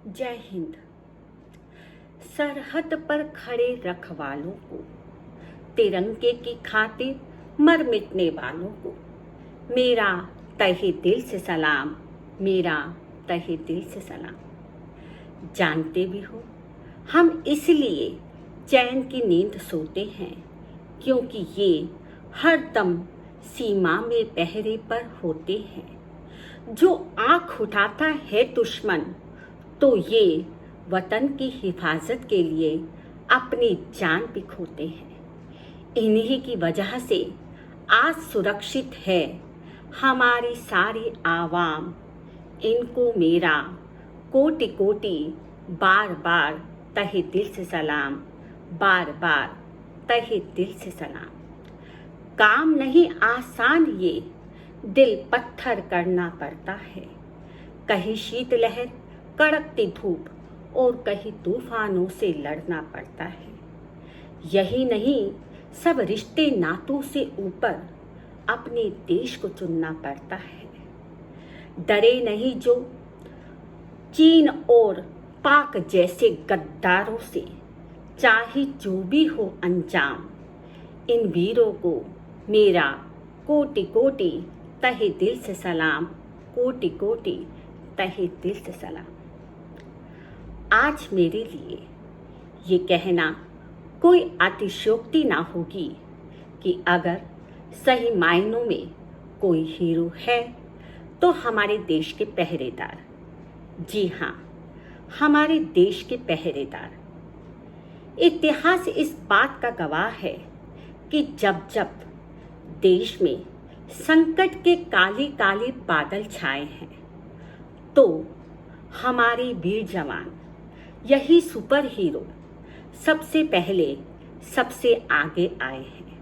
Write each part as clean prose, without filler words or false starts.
जय हिंद। सरहद पर खड़े रखवालों को, तिरंगे की खातिर मर मिटने वालों को, मेरा तहे दिल से सलाम, मेरा तहे दिल से सलाम। जानते भी हो हम इसलिए चैन की नींद सोते हैं क्योंकि ये हर दम सीमा में पहरे पर होते हैं। जो आँख उठाता है दुश्मन तो ये वतन की हिफाजत के लिए अपनी जान भी खोते हैं। इन्हीं की वजह से आज सुरक्षित है हमारी सारी आवाम। इनको मेरा कोटि कोटि बार बार तहे दिल से सलाम, बार बार तहे दिल से सलाम। काम नहीं आसान, ये दिल पत्थर करना पड़ता है। कहीं शीतलहर, कड़कती धूप और कहीं तूफानों से लड़ना पड़ता है। यही नहीं, सब रिश्ते नातों से ऊपर अपने देश को चुनना पड़ता है। डरे नहीं जो चीन और पाक जैसे गद्दारों से, चाहे जो भी हो अंजाम। इन वीरों को मेरा कोटि कोटि तहे दिल से सलाम, कोटि कोटि तहे दिल से सलाम। आज मेरे लिए ये कहना कोई अतिशयोक्ति ना होगी कि अगर सही मायनों में कोई हीरो है तो हमारे देश के पहरेदार। जी हाँ, हमारे देश के पहरेदार। इतिहास इस बात का गवाह है कि जब जब देश में संकट के काले काले बादल छाए हैं तो हमारे वीर जवान, यही सुपर हीरो सबसे पहले सबसे आगे आए हैं।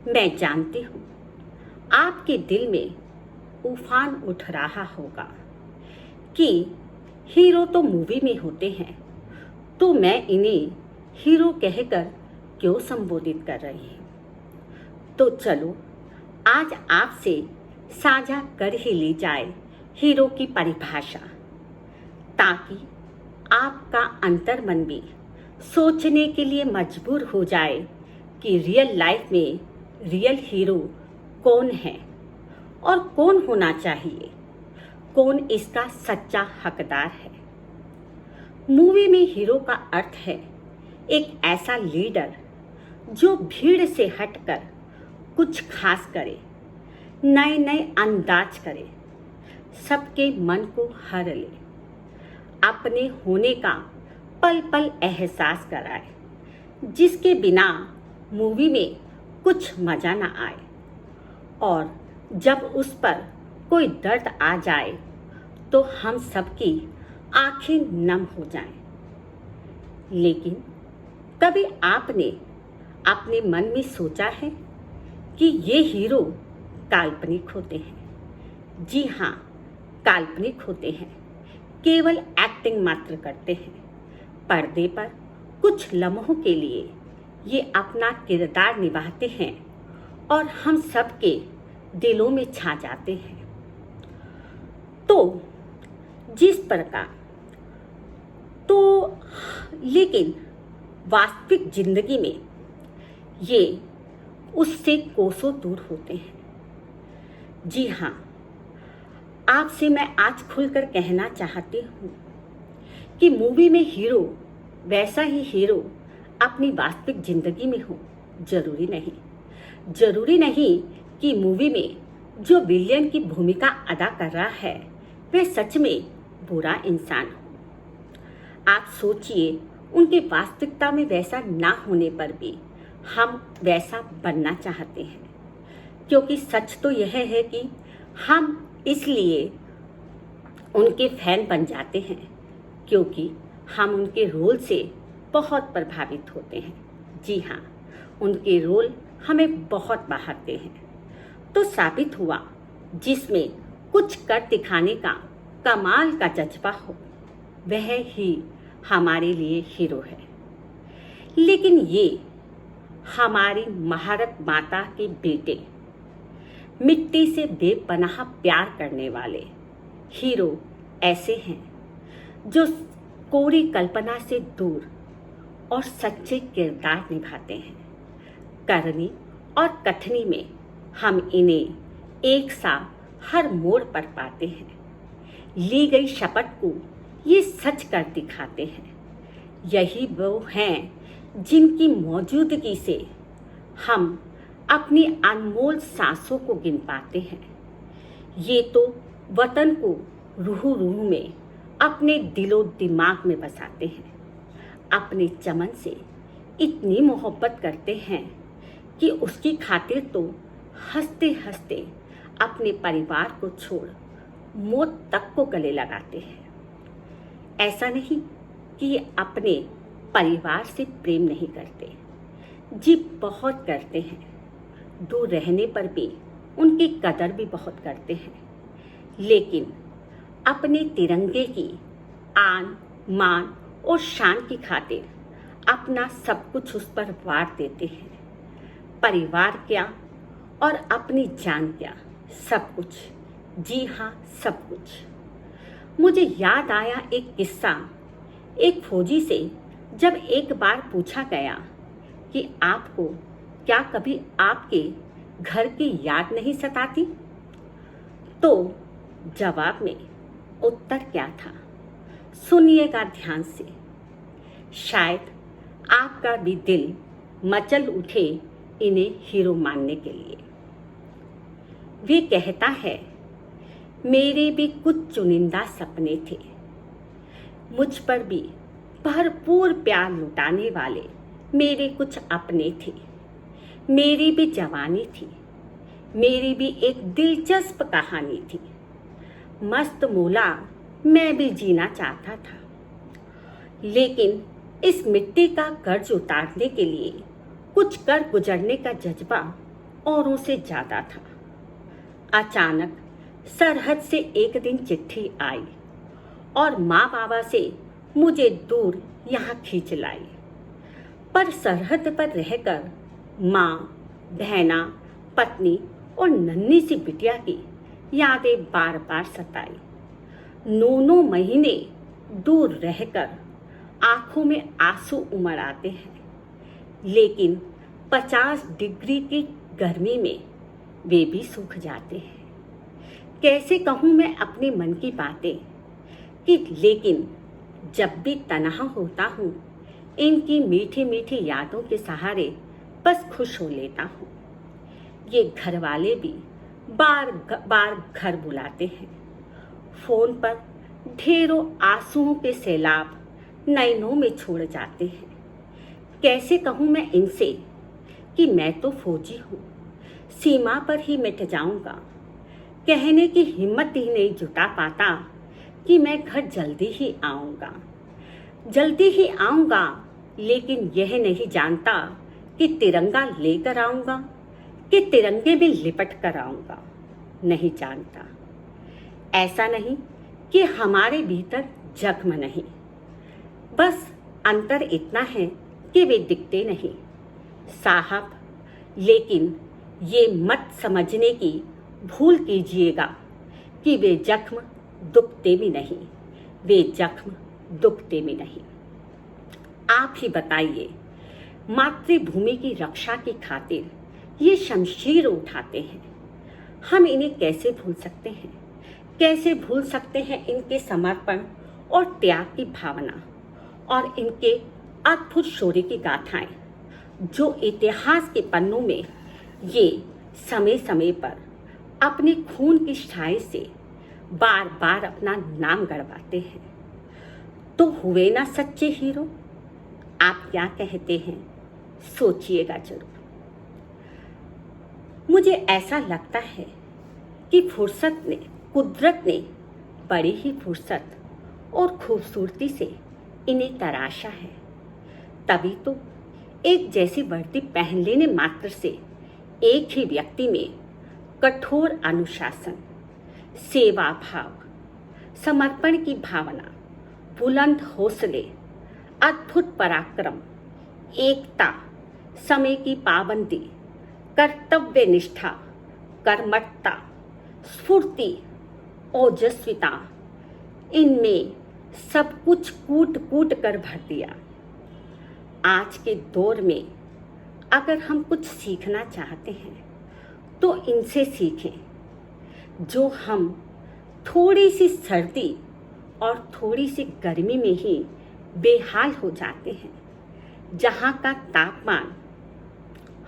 मैं जानती हूँ आपके दिल में उफान उठ रहा होगा कि हीरो तो मूवी में होते हैं, तो मैं इन्हें हीरो कहकर क्यों संबोधित कर रही हूँ। तो चलो आज आपसे साझा कर ही ली जाए हीरो की परिभाषा, ताकि आपका अंतर्मन भी सोचने के लिए मजबूर हो जाए कि रियल लाइफ में रियल हीरो कौन है और कौन होना चाहिए, कौन इसका सच्चा हकदार है। मूवी में हीरो का अर्थ है एक ऐसा लीडर जो भीड़ से हटकर कुछ खास करे, नए नए अंदाज करे, सबके मन को हर ले, अपने होने का पल पल एहसास कराए, जिसके बिना मूवी में कुछ मजा ना आए। और जब उस पर कोई दर्द आ जाए तो हम सबकी आंखें नम हो जाएं। लेकिन कभी आपने अपने मन में सोचा है कि ये हीरो काल्पनिक होते हैं? जी हाँ, काल्पनिक होते हैं, केवल एक्टिंग मात्र करते हैं। पर्दे पर कुछ लम्हों के लिए ये अपना किरदार निभाते हैं और हम सबके दिलों में छा जाते हैं। तो जिस प्रकार लेकिन वास्तविक जिंदगी में ये उससे कोसों दूर होते हैं। जी हाँ, आपसे मैं आज खुलकर कहना चाहती हूँ कि मूवी में हीरो वैसा ही हीरो अपनी वास्तविक जिंदगी में हो। जरूरी नहीं कि मूवी में जो विलेन की भूमिका अदा कर रहा है वह सच में बुरा इंसान हो। आप सोचिए, उनके वास्तविकता में वैसा ना होने पर भी हम वैसा बनना चाहते हैं, क्योंकि सच तो यह है कि हम इसलिए उनके फैन बन जाते हैं क्योंकि हम उनके रोल से बहुत प्रभावित होते हैं। जी हाँ, उनके रोल हमें बहुत बहाते हैं। तो साबित हुआ, जिसमें कुछ कर दिखाने का कमाल का जज्बा हो, वह ही हमारे लिए हीरो है। लेकिन ये हमारी महारत माता के बेटे, मिट्टी से बेपनाह प्यार करने वाले हीरो ऐसे हैं जो कोरी कल्पना से दूर और सच्चे किरदार निभाते हैं। करनी और कथनी में हम इन्हें एक सा हर मोड़ पर पाते हैं। ली गई शपथ को ये सच कर दिखाते हैं। यही वो हैं जिनकी मौजूदगी से हम अपनी अनमोल सांसों को गिन पाते हैं। ये तो वतन को रूह रूह में अपने दिलो दिमाग में बसाते हैं। अपने चमन से इतनी मोहब्बत करते हैं कि उसकी खातिर तो हंसते हंसते अपने परिवार को छोड़ मौत तक को गले लगाते हैं। ऐसा नहीं कि ये अपने परिवार से प्रेम नहीं करते, जी बहुत करते हैं। दूर रहने पर भी उनकी कदर भी बहुत करते हैं, लेकिन अपने तिरंगे की आन मान और शान की खातिर अपना सब कुछ उस पर वार देते हैं। परिवार क्या और अपनी जान क्या, सब कुछ, जी हाँ सब कुछ। मुझे याद आया एक किस्सा। एक फौजी से जब एक बार पूछा गया कि आपको क्या कभी आपके घर की याद नहीं सताती, तो जवाब में उत्तर क्या था, सुनिएगा ध्यान से। शायद आपका भी दिल मचल उठे इन्हें हीरो मानने के लिए। वे कहता है, मेरे भी कुछ चुनिंदा सपने थे, मुझ पर भी भरपूर प्यार लुटाने वाले मेरे कुछ अपने थे। मेरी भी जवानी थी, मेरी भी एक दिलचस्प कहानी थी। मस्त मौला मैं भी जीना चाहता था, लेकिन इस मिट्टी का कर्ज उतारने के लिए कुछ कर गुजरने का जज्बा औरों से ज़्यादा था। अचानक सरहद से एक दिन चिट्ठी आई और माँ बाबा से मुझे दूर यहाँ खींच लाई। पर सरहद पर रहकर माँ, बहना, पत्नी और नन्ही सी बिटिया की यादें बार बार सताई। 9 महीने दूर रहकर आंखों में आंसू उमड़ आते हैं, लेकिन 50 डिग्री की गर्मी में वे भी सूख जाते हैं। कैसे कहूँ मैं अपने मन की बातें कि लेकिन जब भी तन्हा होता हूँ, इनकी मीठी मीठी यादों के सहारे बस खुश हो लेता हूँ। ये घर वाले भी बार बार घर बुलाते हैं। फोन पर ढेरों आंसुओं के सैलाब नैनों में छोड़ जाते हैं। कैसे कहूँ मैं इनसे कि मैं तो फौजी हूँ, सीमा पर ही मिट जाऊँगा। कहने की हिम्मत ही नहीं जुटा पाता कि मैं घर जल्दी ही आऊँगा, जल्दी ही आऊँगा, लेकिन यह नहीं जानता कि तिरंगा लेकर आऊँगा कि तिरंगे में लिपट कर आऊँगा। नहीं जानता। ऐसा नहीं कि हमारे भीतर जख्म नहीं, बस अंतर इतना है कि वे दिखते नहीं साहब। लेकिन ये मत समझने की भूल कीजिएगा कि वे जख्म दुखते भी नहीं, वे जख्म दुखते भी नहीं। आप ही बताइए, मातृभूमि की रक्षा की खातिर ये शमशीर उठाते हैं। हम इन्हें कैसे भूल सकते हैं? कैसे भूल सकते हैं इनके समर्पण और त्याग की भावना और इनके अद्भुत शौर्य की गाथाएं, जो इतिहास के पन्नों में ये समय समय पर अपने खून की स्याही से बार बार अपना नाम गड़वाते हैं। तो हुए ना सच्चे हीरो? आप क्या कहते हैं? सोचिएगा जरूर। मुझे ऐसा लगता है कि कुदरत ने बड़ी ही फुर्सत और खूबसूरती से इन्हें तराशा है। तभी तो एक जैसी वर्दी पहन लेने मात्र से एक ही व्यक्ति में कठोर अनुशासन, सेवा भाव, समर्पण की भावना, बुलंद हौसले, अद्भुत पराक्रम, एकता, समय की पाबंदी, कर्तव्य निष्ठा, कर्मठता, स्फूर्ति, ओजस्विता, इनमें सब कुछ कूट कूट कर भर दिया। आज के दौर में अगर हम कुछ सीखना चाहते हैं तो इनसे सीखें, जो हम थोड़ी सी सर्दी और थोड़ी सी गर्मी में ही बेहाल हो जाते हैं, जहाँ का तापमान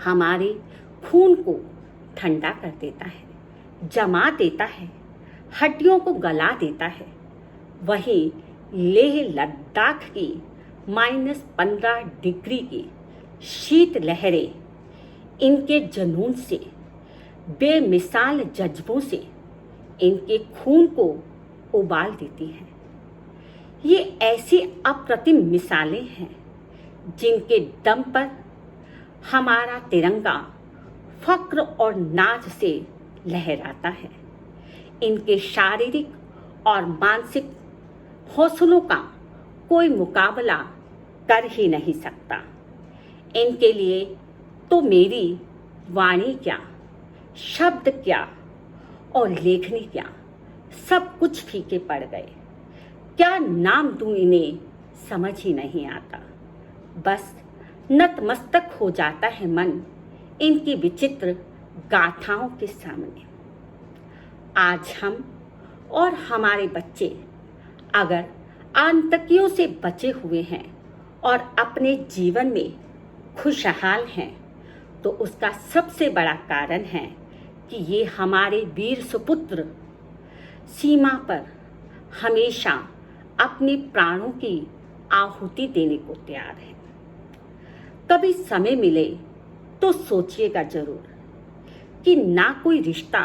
हमारे खून को ठंडा कर देता है, जमा देता है, हड्डियों को गला देता है, वहीं लेह लद्दाख की -15 डिग्री की शीत लहरें इनके जुनून से, बेमिसाल जज्बों से इनके खून को उबाल देती हैं। ये ऐसी अप्रतिम मिसालें हैं जिनके दम पर हमारा तिरंगा फक्र और नाज से लहराता है। इनके शारीरिक और मानसिक हौसलों का कोई मुकाबला कर ही नहीं सकता। इनके लिए तो मेरी वाणी क्या, शब्द क्या और लेखनी क्या, सब कुछ फीके पड़ गए। क्या नाम दूं इन्हें समझ ही नहीं आता। बस नतमस्तक हो जाता है मन इनकी विचित्र गाथाओं के सामने। आज हम और हमारे बच्चे अगर आतंकियों से बचे हुए हैं और अपने जीवन में खुशहाल हैं, तो उसका सबसे बड़ा कारण है कि ये हमारे वीर सुपुत्र सीमा पर हमेशा अपने प्राणों की आहुति देने को तैयार हैं। कभी समय मिले तो सोचिएगा जरूर कि ना कोई रिश्ता,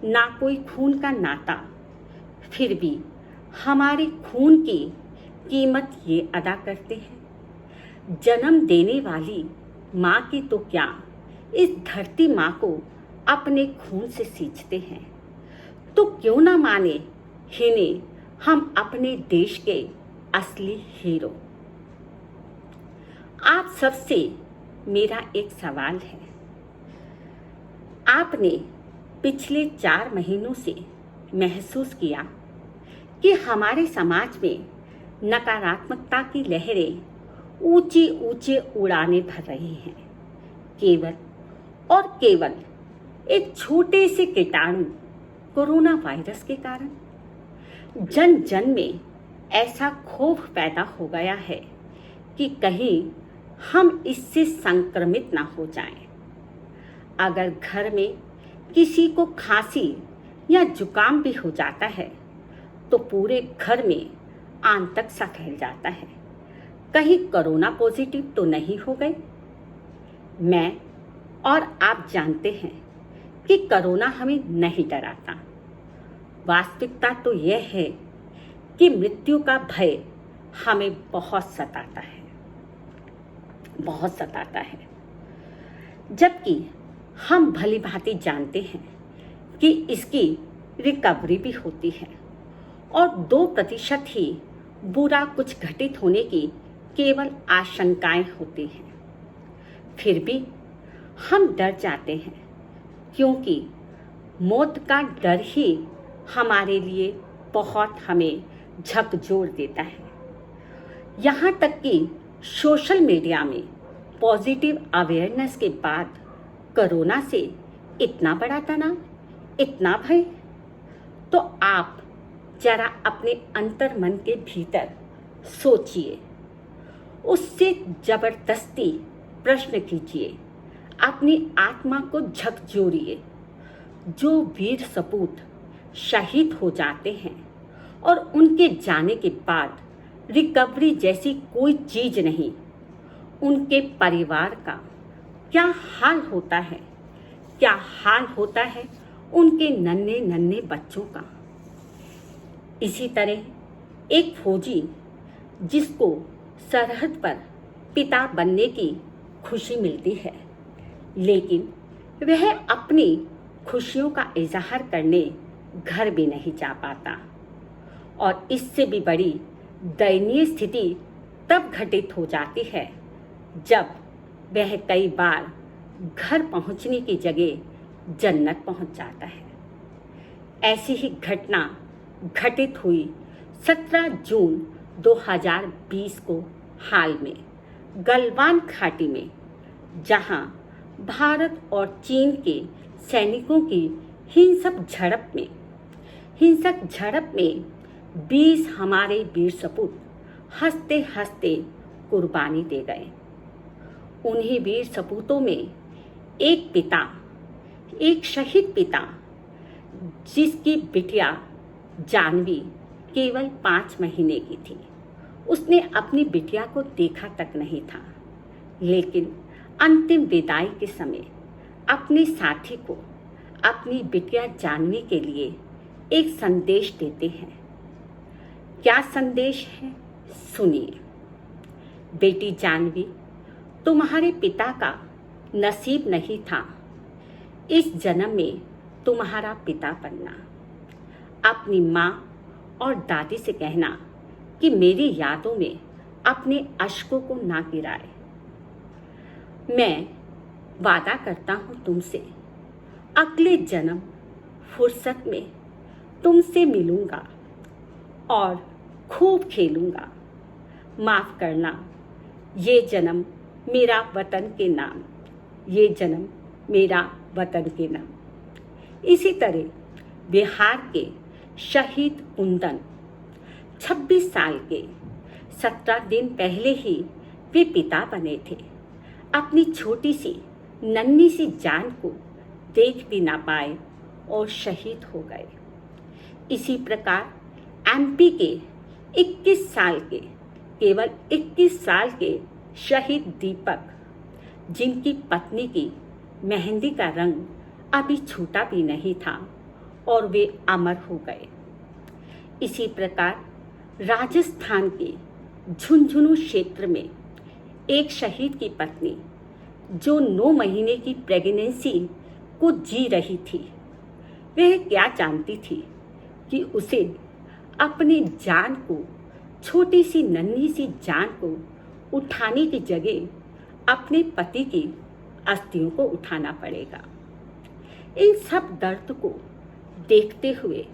ना कोई खून का नाता, फिर भी हमारे खून की कीमत ये अदा करते हैं। जन्म देने वाली माँ की तो क्या, इस धरती माँ को अपने खून से सींचते हैं। तो क्यों ना माने इन्हें हम अपने देश के असली हीरो। आप सबसे मेरा एक सवाल है। आपने पिछले 4 महीनों से महसूस किया कि हमारे समाज में नकारात्मकता की लहरें ऊंची ऊंची उड़ानें भर रही हैं, केवल और केवल एक छोटे से कीटाणु कोरोना वायरस के कारण। जन जन में ऐसा खौफ पैदा हो गया है कि कहीं हम इससे संक्रमित ना हो जाएं। अगर घर में किसी को खांसी या जुकाम भी हो जाता है तो पूरे घर में आतंक सा फैल जाता है, कहीं कोरोना पॉजिटिव तो नहीं हो गए। मैं और आप जानते हैं कि कोरोना हमें नहीं डराता। वास्तविकता तो यह है कि मृत्यु का भय हमें बहुत सताता है, बहुत सताता है। जबकि हम भली भांति जानते हैं कि इसकी रिकवरी भी होती है और 2% ही बुरा कुछ घटित होने की केवल आशंकाएं होती हैं। फिर भी हम डर जाते हैं, क्योंकि मौत का डर ही हमारे लिए बहुत हमें झकझोर देता है। यहाँ तक कि सोशल मीडिया में पॉजिटिव अवेयरनेस के बाद कोरोना से इतना बड़ा तनाव, इतना भय। तो आप जरा अपने अंतर मन के भीतर सोचिए, उससे जबरदस्ती प्रश्न कीजिए, अपनी आत्मा को झकझोरिए। जो वीर सपूत शहीद हो जाते हैं और उनके जाने के बाद रिकवरी जैसी कोई चीज नहीं, उनके परिवार का क्या हाल होता है, क्या हाल होता है उनके नन्हे नन्हे बच्चों का। इसी तरह एक फौजी जिसको सरहद पर पिता बनने की खुशी मिलती है, लेकिन वह अपनी खुशियों का इजहार करने घर भी नहीं जा पाता। और इससे भी बड़ी दयनीय स्थिति तब घटित हो जाती है जब वह कई बार घर पहुंचने की जगह जन्नत पहुंच जाता है। ऐसी ही घटना घटित हुई 17 जून 2020 को हाल में गलवान घाटी में, जहां भारत और चीन के सैनिकों की हिंसक झड़प में 20 हमारे वीर सपूत हंसते हंसते कुर्बानी दे गए। उन्हीं वीर सपूतों में एक शहीद पिता, जिसकी बिटिया जानवी केवल 5 महीने की थी। उसने अपनी बिटिया को देखा तक नहीं था, लेकिन अंतिम विदाई के समय अपने साथी को अपनी बिटिया जानवी के लिए एक संदेश देते हैं। क्या संदेश है, सुनिए। बेटी जानवी, तुम्हारे पिता का नसीब नहीं था इस जन्म में तुम्हारा पिता बनना। अपनी माँ और दादी से कहना कि मेरी यादों में अपने अश्कों को ना गिराए। मैं वादा करता हूँ तुमसे, अगले जन्म फुर्सत में तुमसे मिलूंगा और खूब खेलूंगा। माफ करना, ये जन्म मेरा वतन के नाम, ये जन्म मेरा वतन के नाम। इसी तरह बिहार के शहीद कुंदन 26 साल के 17 दिन पहले ही वे पिता बने थे। अपनी छोटी सी नन्ही सी जान को देख भी ना पाए और शहीद हो गए। इसी प्रकार एमपी के 21 साल के शहीद दीपक, जिनकी पत्नी की मेहंदी का रंग अभी छूटा भी नहीं था और वे अमर हो गए। इसी प्रकार राजस्थान के झुंझुनू क्षेत्र में एक शहीद की पत्नी, जो 9 महीने की प्रेगनेंसी को जी रही थी, वह क्या जानती थी कि उसे अपनी जान को, छोटी सी नन्ही सी जान को उठाने की जगह अपने पति की अस्थियों को उठाना पड़ेगा। इन सब दर्द को देखते हुए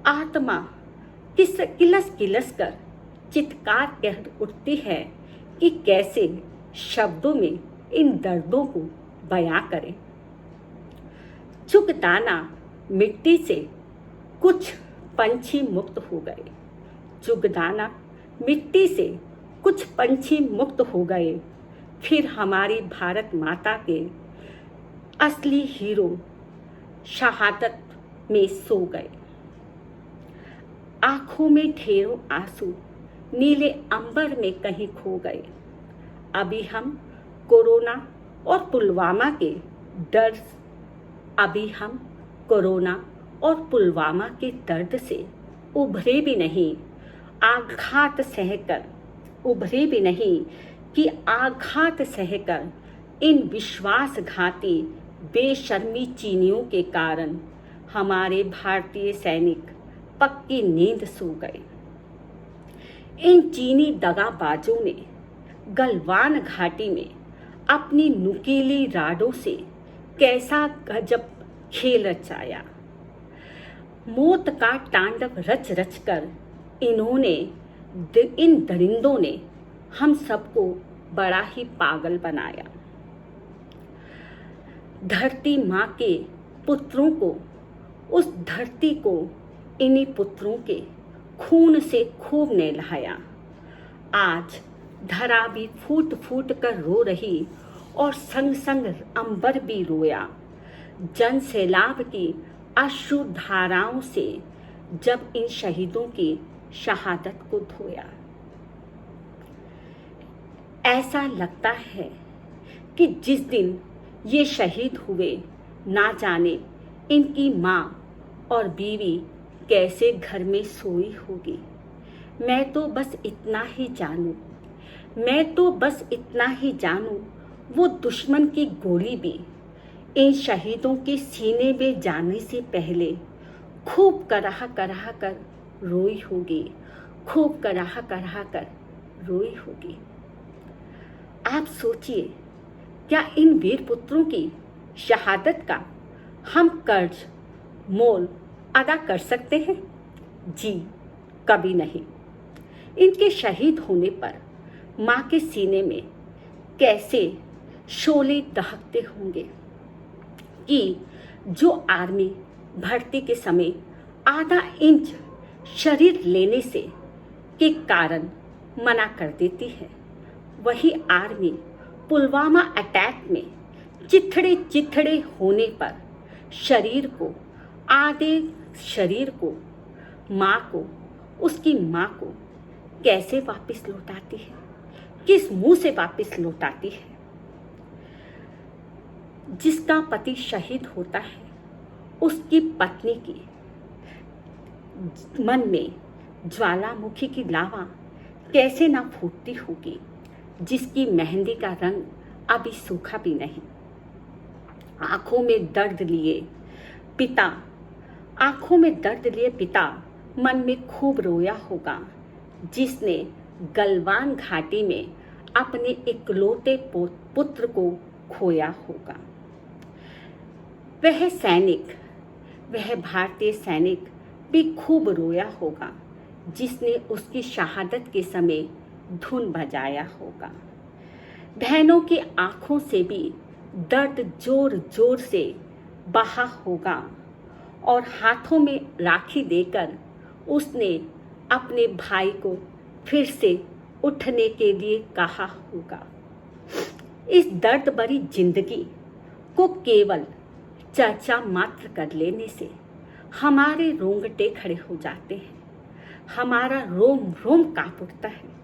आत्मा किलस कर चित्कार कर उठती है कि कैसे शब्दों में इन दर्दों को बयां करें। चुगदाना मिट्टी से कुछ पंछी मुक्त हो गए। चुगदाना मिट्टी से कुछ पंछी मुक्त हो गए। फिर हमारी भारत माता के असली हीरो शहादत में सो गए। आंखों में ढेरों आंसू नीले अंबर में कहीं खो गए। अभी हम कोरोना और पुलवामा के दर्द से उभरे भी नहीं कि आघात सहकर इन विश्वासघाती बेशर्मी चीनियों के कारण हमारे भारतीय सैनिक पक्की नींद सो गए। इन चीनी दगाबाजों ने गलवान घाटी में अपनी नुकीली राडों से कैसा गजब खेल रचाया। मौत का तांडव रच रच कर इन दरिंदों ने हम सबको बड़ा ही पागल बनाया। धरती माँ के पुत्रों को, उस धरती को इन्हीं पुत्रों के खून से खूब नहलाया। आज धरा भी फूट फूट कर रो रही और संग संग अंबर भी रोया। जन सैलाब की अश्रु धाराओं से जब इन शहीदों की शहादत को धोया। ऐसा लगता है कि जिस दिन ये शहीद हुए, ना जाने इनकी माँ और बीवी कैसे घर में सोई होगी। मैं तो बस इतना ही जानूं, वो दुश्मन की गोली भी इन शहीदों के सीने में जाने से पहले खूब कराह कराह कर रोई होगी। आप सोचिए, क्या इन वीर पुत्रों की शहादत का हम कर्ज मोल अदा कर सकते हैं? जी, कभी नहीं। इनके शहीद होने पर माँ के सीने में कैसे शोले दहकते होंगे कि जो आर्मी भर्ती के समय आधा इंच शरीर लेने से के कारण मना कर देती है, वही आर्मी पुलवामा अटैक में चिथड़े चिथड़े होने पर आधे शरीर को माँ को, उसकी माँ को कैसे वापस लौटाती है, किस मुंह से वापस लौटाती है। जिसका पति शहीद होता है उसकी पत्नी की मन में ज्वालामुखी की लावा कैसे ना फूटती होगी, जिसकी मेहंदी का रंग अभी सूखा भी नहीं। आंखों में दर्द लिए पिता मन में खूब रोया होगा, जिसने गलवान घाटी में अपने इकलौते पुत्र को खोया होगा। वह भारतीय सैनिक भी खूब रोया होगा, जिसने उसकी शहादत के समय धुन बजाया होगा। बहनों की आंखों से भी दर्द जोर जोर से बहा होगा और हाथों में राखी देकर उसने अपने भाई को फिर से उठने के लिए कहा होगा। इस दर्द भरी जिंदगी को केवल चर्चा मात्र कर लेने से हमारे रोंगटे खड़े हो जाते हैं, हमारा रोम रोम कांप उठता है।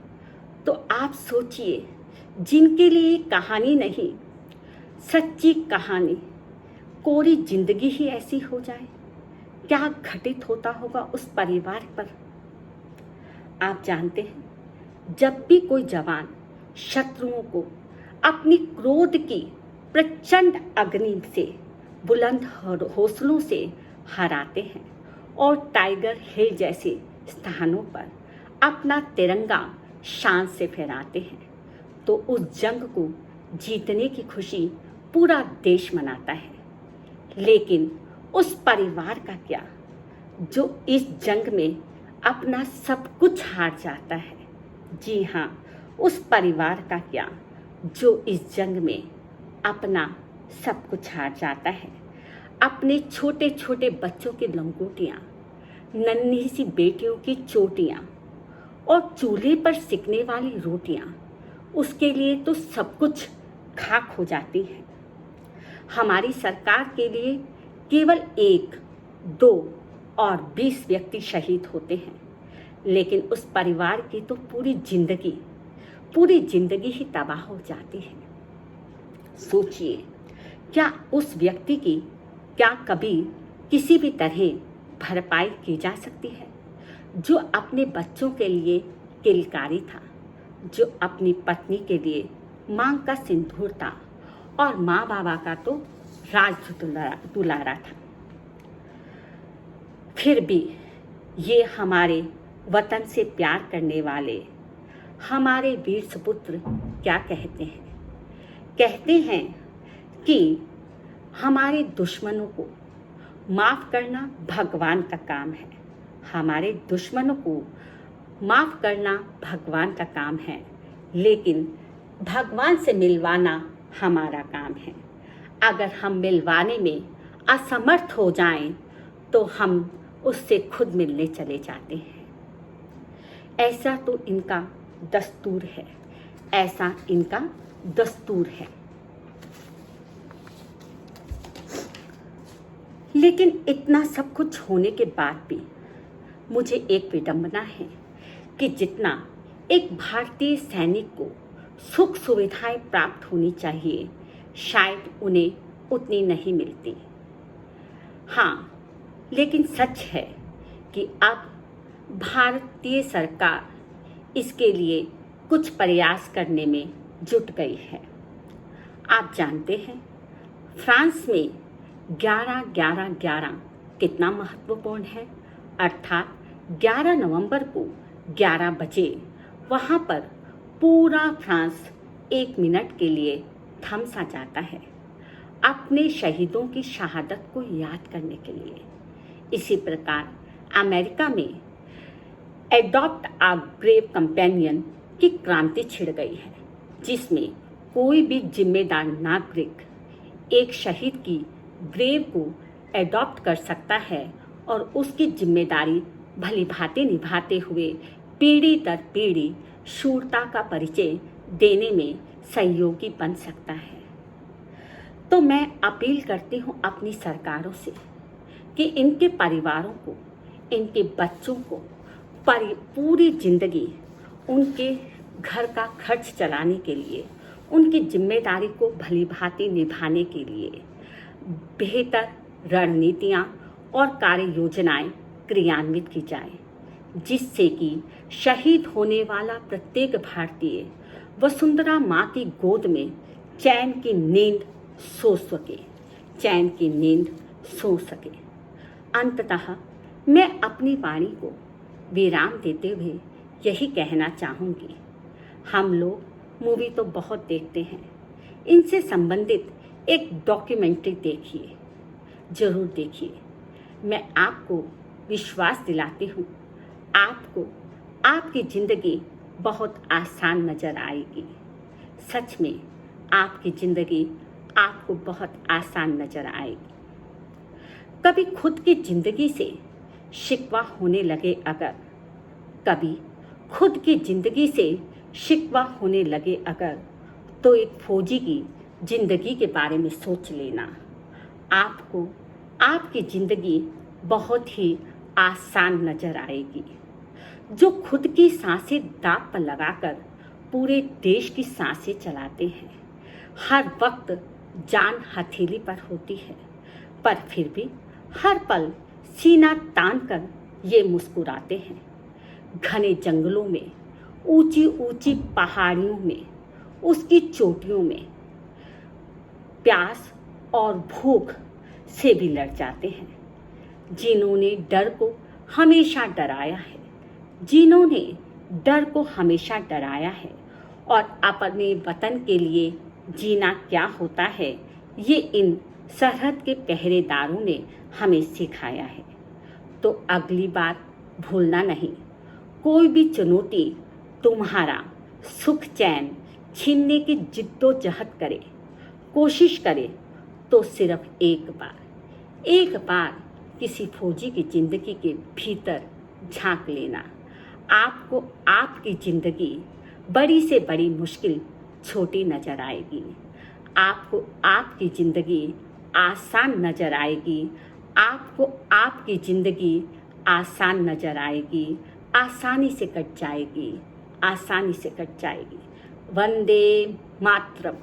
तो आप सोचिए, जिनके लिए कहानी नहीं, सच्ची कहानी, कोरी जिंदगी ही ऐसी हो जाए, क्या घटित होता होगा उस परिवार पर। आप जानते हैं, जब भी कोई जवान शत्रुओं को अपनी क्रोध की प्रचंड अग्नि से बुलंद हौसलों से हराते हैं और टाइगर हिल जैसे स्थानों पर अपना तिरंगा शान से फहराते हैं, तो उस जंग को जीतने की खुशी पूरा देश मनाता है। लेकिन उस परिवार का क्या, जो इस जंग में अपना सब कुछ हार जाता है। जी हाँ, उस परिवार का क्या जो इस जंग में अपना सब कुछ हार जाता है। अपने छोटे छोटे बच्चों की लंगोटियाँ, नन्ही सी बेटियों की चोटियाँ और चूल्हे पर सिकने वाली रोटियाँ, उसके लिए तो सब कुछ खाक हो जाती है। हमारी सरकार के लिए केवल 1, 2 और 20 व्यक्ति शहीद होते हैं, लेकिन उस परिवार की तो पूरी जिंदगी ही तबाह हो जाती है। सोचिए, क्या उस व्यक्ति की क्या कभी किसी भी तरह भरपाई की जा सकती है, जो अपने बच्चों के लिए किलकारी था, जो अपनी पत्नी के लिए मांग का सिंदूर था और माँ बाबा का तो राज दुलारा था। फिर भी ये हमारे वतन से प्यार करने वाले हमारे वीर सपुत्र क्या कहते हैं? कहते हैं कि हमारे दुश्मनों को माफ़ करना भगवान का काम है। हमारे दुश्मनों को माफ़ करना भगवान का काम है, लेकिन भगवान से मिलवाना हमारा काम है। अगर हम मिलवाने में असमर्थ हो जाएं, तो हम उससे खुद मिलने चले जाते हैं। ऐसा तो इनका दस्तूर है, ऐसा इनका दस्तूर है। लेकिन इतना सब कुछ होने के बाद भी मुझे एक विडंबना है कि जितना एक भारतीय सैनिक को सुख सुविधाएं प्राप्त होनी चाहिए, शायद उन्हें उतनी नहीं मिलती। हाँ, लेकिन सच है कि अब भारतीय सरकार इसके लिए कुछ प्रयास करने में जुट गई है। आप जानते हैं, फ्रांस में 11-11-11 कितना महत्वपूर्ण है, अर्थात 11 नवंबर को 11 बजे वहाँ पर पूरा फ्रांस 1 मिनट के लिए थम सा जाता है, अपने शहीदों की शहादत को याद करने के लिए। इसी प्रकार अमेरिका में एडॉप्ट अ ब्रेव कंपेनियन की क्रांति छिड़ गई है, जिसमें कोई भी जिम्मेदार नागरिक एक शहीद की ब्रेव को एडॉप्ट कर सकता है और उसकी जिम्मेदारी भली भांति निभाते हुए पीढ़ी दर पीढ़ी शूरता का परिचय देने में सहयोगी बन सकता है। तो मैं अपील करती हूँ अपनी सरकारों से कि इनके परिवारों को, इनके बच्चों को पूरी जिंदगी उनके घर का खर्च चलाने के लिए, उनकी जिम्मेदारी को भली भांति निभाने के लिए बेहतर रणनीतियाँ और कार्य योजनाएं क्रियान्वित की जाए, जिससे कि शहीद होने वाला प्रत्येक भारतीय वसुंधरा माँ की गोद में चैन की नींद सो सके। अंततः मैं अपनी वाणी को विराम देते हुए यही कहना चाहूँगी, हम लोग मूवी तो बहुत देखते हैं, इनसे संबंधित एक डॉक्यूमेंट्री देखिए, ज़रूर देखिए। मैं आपको विश्वास दिलाती हूँ, आपको आपकी ज़िंदगी बहुत आसान नज़र आएगी। सच में आपकी ज़िंदगी आपको बहुत आसान नज़र आएगी। कभी खुद की ज़िंदगी से शिकवा होने लगे अगर तो एक फौजी की ज़िंदगी के बारे में सोच लेना। आपको आपकी ज़िंदगी बहुत ही आसान नज़र आएगी। जो खुद की सांसें दांव पर लगाकर पूरे देश की सांसें चलाते हैं, हर वक्त जान हथेली पर होती है, पर फिर भी हर पल सीना तान कर ये मुस्कुराते हैं। घने जंगलों में, ऊंची ऊंची पहाड़ियों में, उसकी चोटियों में प्यास और भूख से भी लड़ जाते हैं। जिन्होंने डर को हमेशा डराया है और अपने वतन के लिए जीना क्या होता है, ये इन सरहद के पहरेदारों ने हमें सिखाया है। तो अगली बार भूलना नहीं, कोई भी चुनौती तुम्हारा सुख चैन छीनने की जिद्दोजहद करे, कोशिश करे, तो सिर्फ एक बार किसी फौजी की ज़िंदगी के भीतर झांक लेना। आपको आपकी ज़िंदगी बड़ी से बड़ी मुश्किल छोटी नज़र आएगी। आपको आपकी ज़िंदगी आसान नज़र आएगी। आपको आपकी ज़िंदगी आसान नज़र आएगी, आसानी से कट जाएगी। वंदे मातरम।